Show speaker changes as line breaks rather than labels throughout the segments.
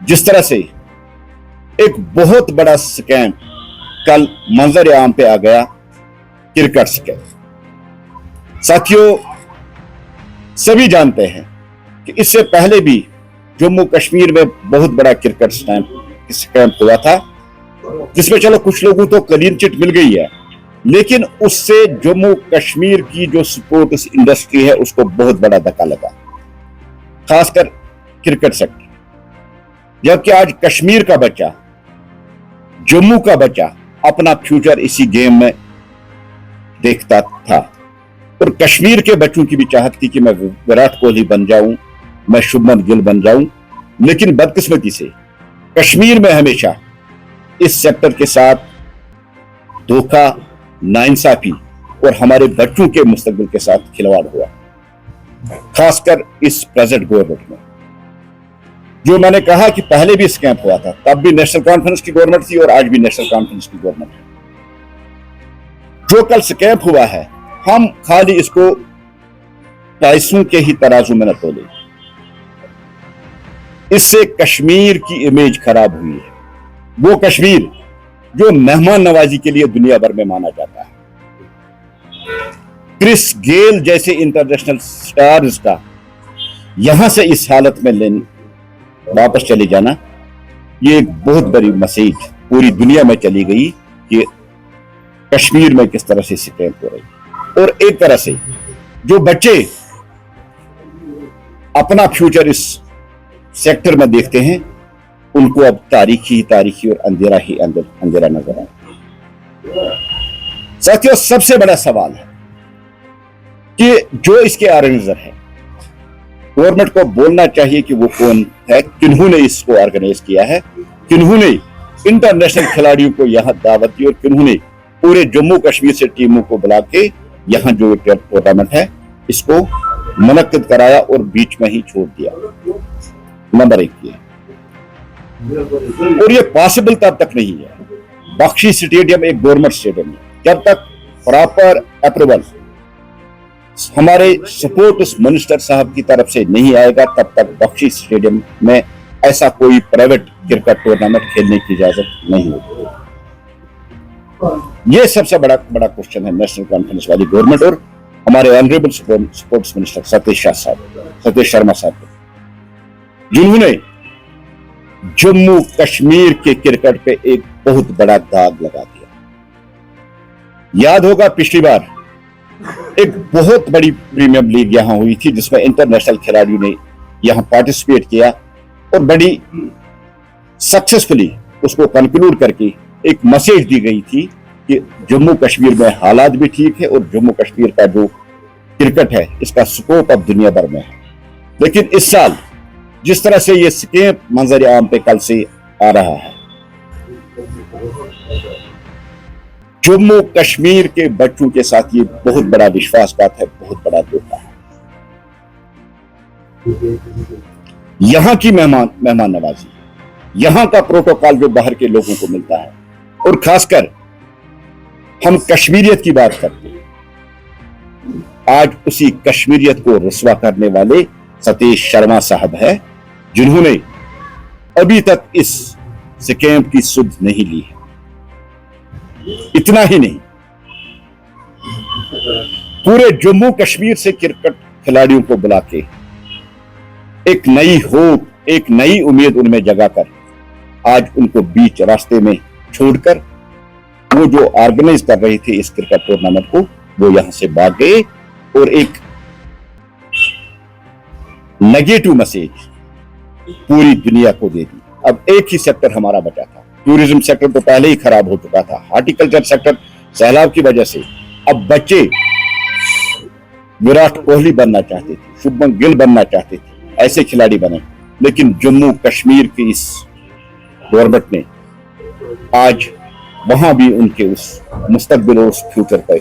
जिस तरह से एक बहुत बड़ा स्कैम कल मंजर आम पे आ गया, क्रिकेट स्कैम। साथियों, सभी जानते हैं कि इससे पहले भी जम्मू कश्मीर में बहुत बड़ा क्रिकेट स्कैम हुआ था, जिसमें चलो कुछ लोगों को क्लीन चिट मिल गई है, लेकिन उससे जम्मू कश्मीर की जो स्पोर्ट्स इंडस्ट्री है उसको बहुत बड़ा धक्का लगा, खासकर क्रिकेट सेक्टर। जबकि आज कश्मीर का बच्चा, जम्मू का बच्चा अपना फ्यूचर इसी गेम में देखता था, और कश्मीर के बच्चों की भी चाहत थी कि मैं विराट कोहली बन जाऊं, मैं शुभमन गिल बन जाऊं। लेकिन बदकिस्मती से कश्मीर में हमेशा इस सेक्टर के साथ धोखा, नाइंसाफी और हमारे बच्चों के मुस्तकबिल के साथ खिलवाड़ हुआ, खासकर इस प्रेजेंट गवर्नमेंट में। जो मैंने कहा कि पहले भी स्कैम हुआ था, तब भी नेशनल कॉन्फ्रेंस की गवर्नमेंट थी और आज भी नेशनल कॉन्फ्रेंस की गवर्नमेंट है। जो कल स्कैम हुआ है, हम खाली इसको पैसों के ही तराजू में न तोले, इससे कश्मीर की इमेज खराब हुई है। वो कश्मीर जो मेहमान नवाजी के लिए दुनिया भर में माना जाता है। क्रिस गेल जैसे इंटरनेशनल स्टार्स का यहां से इस हालत में वापस चले जाना, ये एक बहुत बड़ी मैसेज पूरी दुनिया में चली गई कि कश्मीर में किस तरह से स्कैम हो रही। और एक तरह से जो बच्चे अपना फ्यूचर इस सेक्टर में देखते हैं, उनको अब तारीखी और अंधेरा ही अंधेरा नजर आए। साथियों, सबसे बड़ा सवाल है कि जो इसके ऑर्गेनाइजर है, गवर्नमेंट को बोलना चाहिए कि वो कौन है, किन्होंने इसको ऑर्गेनाइज किया है, किन्होंने इंटरनेशनल खिलाड़ियों को यहां दावत दी और किन्होंने पूरे जम्मू कश्मीर से टीमों को बुला के यहां जो टूर्नामेंट है इसको मुनक्किद कराया और बीच में ही छोड़ दिया। नंबर 1 ये, और ये पॉसिबल तब तक नहीं है। बख्शी स्टेडियम एक गवर्नमेंट स्टेडियम है, जब तक प्रॉपर अप्रूवल हमारे स्पोर्ट्स मिनिस्टर साहब की तरफ से नहीं आएगा, तब तक बख्शी स्टेडियम में ऐसा कोई प्राइवेट क्रिकेट टूर्नामेंट खेलने की इजाजत नहीं होगी। यह सबसे बड़ा क्वेश्चन है नेशनल कॉन्फ्रेंस वाली गवर्नमेंट और हमारे honourable sports minister Satish Sharma साहब, जिन्होंने जम्मू कश्मीर के क्रिकेट पे एक बहुत बड़ा दाग लगा दिया। याद होगा पिछली बार एक बहुत बड़ी प्रीमियम लीग यहां हुई थी, जिसमें इंटरनेशनल खिलाड़ियों ने यहां पार्टिसिपेट किया और बड़ी सक्सेसफुली उसको कंक्लूड करके एक मैसेज दी गई थी कि जम्मू कश्मीर में हालात भी ठीक है और जम्मू कश्मीर का जो क्रिकेट है इसका स्कोप अब दुनिया भर में है। लेकिन इस साल जिस तरह से ये स्कैम मंजर आम पे कल से आ रहा है, जम्मू कश्मीर के बच्चों के साथ ये बहुत बड़ा विश्वासघात है, बहुत बड़ा धोखा है। यहां की मेहमान नवाजी, यहां का प्रोटोकॉल जो बाहर के लोगों को मिलता है, और खासकर हम कश्मीरियत की बात करते हैं, आज उसी कश्मीरियत को रुस्वा करने वाले सतीश शर्मा साहब है, जिन्होंने अभी तक इस स्कैम की सुध नहीं ली है। इतना ही नहीं, पूरे जम्मू कश्मीर से क्रिकेट खिलाड़ियों को बुला के एक नई होप, एक नई उम्मीद उनमें जगाकर आज उनको बीच रास्ते में छोड़कर वो जो ऑर्गेनाइज कर रहे थे इस क्रिकेट टूर्नामेंट को, वो यहां से भाग गए और एक नेगेटिव मैसेज पूरी दुनिया को दे दी। अब एक ही सेक्टर हमारा बचा था, टूरिज्म सेक्टर तो पहले ही खराब हो चुका था, हॉर्टिकल्चर सेक्टर सैलाब की वजह से। अब बच्चे विराट कोहली बनना चाहते थे, शुभमन गिल बनना चाहते थे, ऐसे खिलाड़ी बने, लेकिन जम्मू कश्मीर की इस गवर्नमेंट ने आज वहां भी उनके उस मुस्तकबिल और उस फ्यूचर पर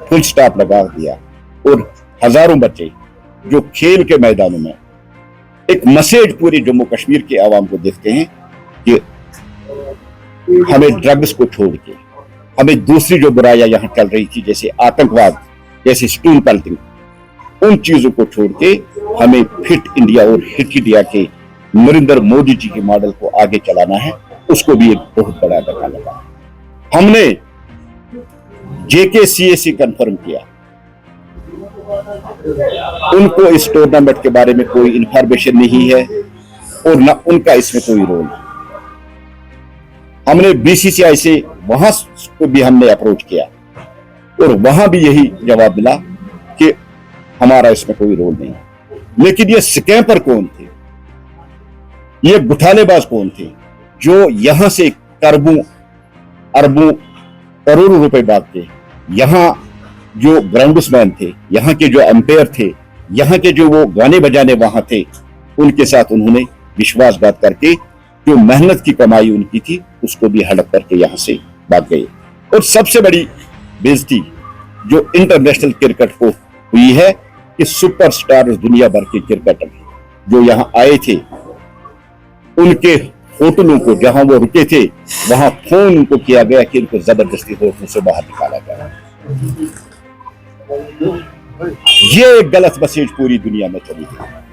फुल स्टॉप लगा दिया। और हजारों बच्चे जो खेल के मैदानों में एक मैसेज पूरी जम्मू कश्मीर के आवाम को देखते हैं कि हमें ड्रग्स को छोड़ के, हमें दूसरी जो बुराइयां यहां चल रही थी जैसे आतंकवाद, जैसे स्टूल पल्टिंग, उन चीजों को छोड़ के हमें फिट इंडिया और हिट इंडिया के नरेंद्र मोदी जी के मॉडल को आगे चलाना है, उसको भी एक बहुत बड़ा धक्का लगा। हमने JKCA से कंफर्म किया, उनको इस टूर्नामेंट के बारे में कोई इंफॉर्मेशन नहीं है और ना उनका इसमें कोई रोल है। हमने BCCI से वहां को भी हमने अप्रोच किया और वहां भी यही जवाब मिला कि हमारा इसमें कोई रोल नहीं। लेकिन ये स्कैमर कौन थे, ये घोटालेबाज कौन थे जो यहां से अरबों अरबों करोड़ों रुपए भागते? यहां जो ग्राउंड्समैन थे, यहाँ के जो अंपायर थे, यहाँ के जो वो गाने बजाने वहां थे, उनके साथ उन्होंने विश्वासघात करके जो मेहनत की कमाई उनकी थी उसको भी हड़प करके यहां से भाग गए। और सबसे बड़ी बेइज्जती जो इंटरनेशनल क्रिकेट को हुई है कि सुपरस्टार दुनिया भर के क्रिकेटर जो यहां आए थे, उनके होटलों को जहां वो रुके थे वहां फोन उनको किया गया कि उनको जबरदस्ती होटल से बाहर निकाला गया। ये एक गलत मैसेज पूरी दुनिया में चली गई।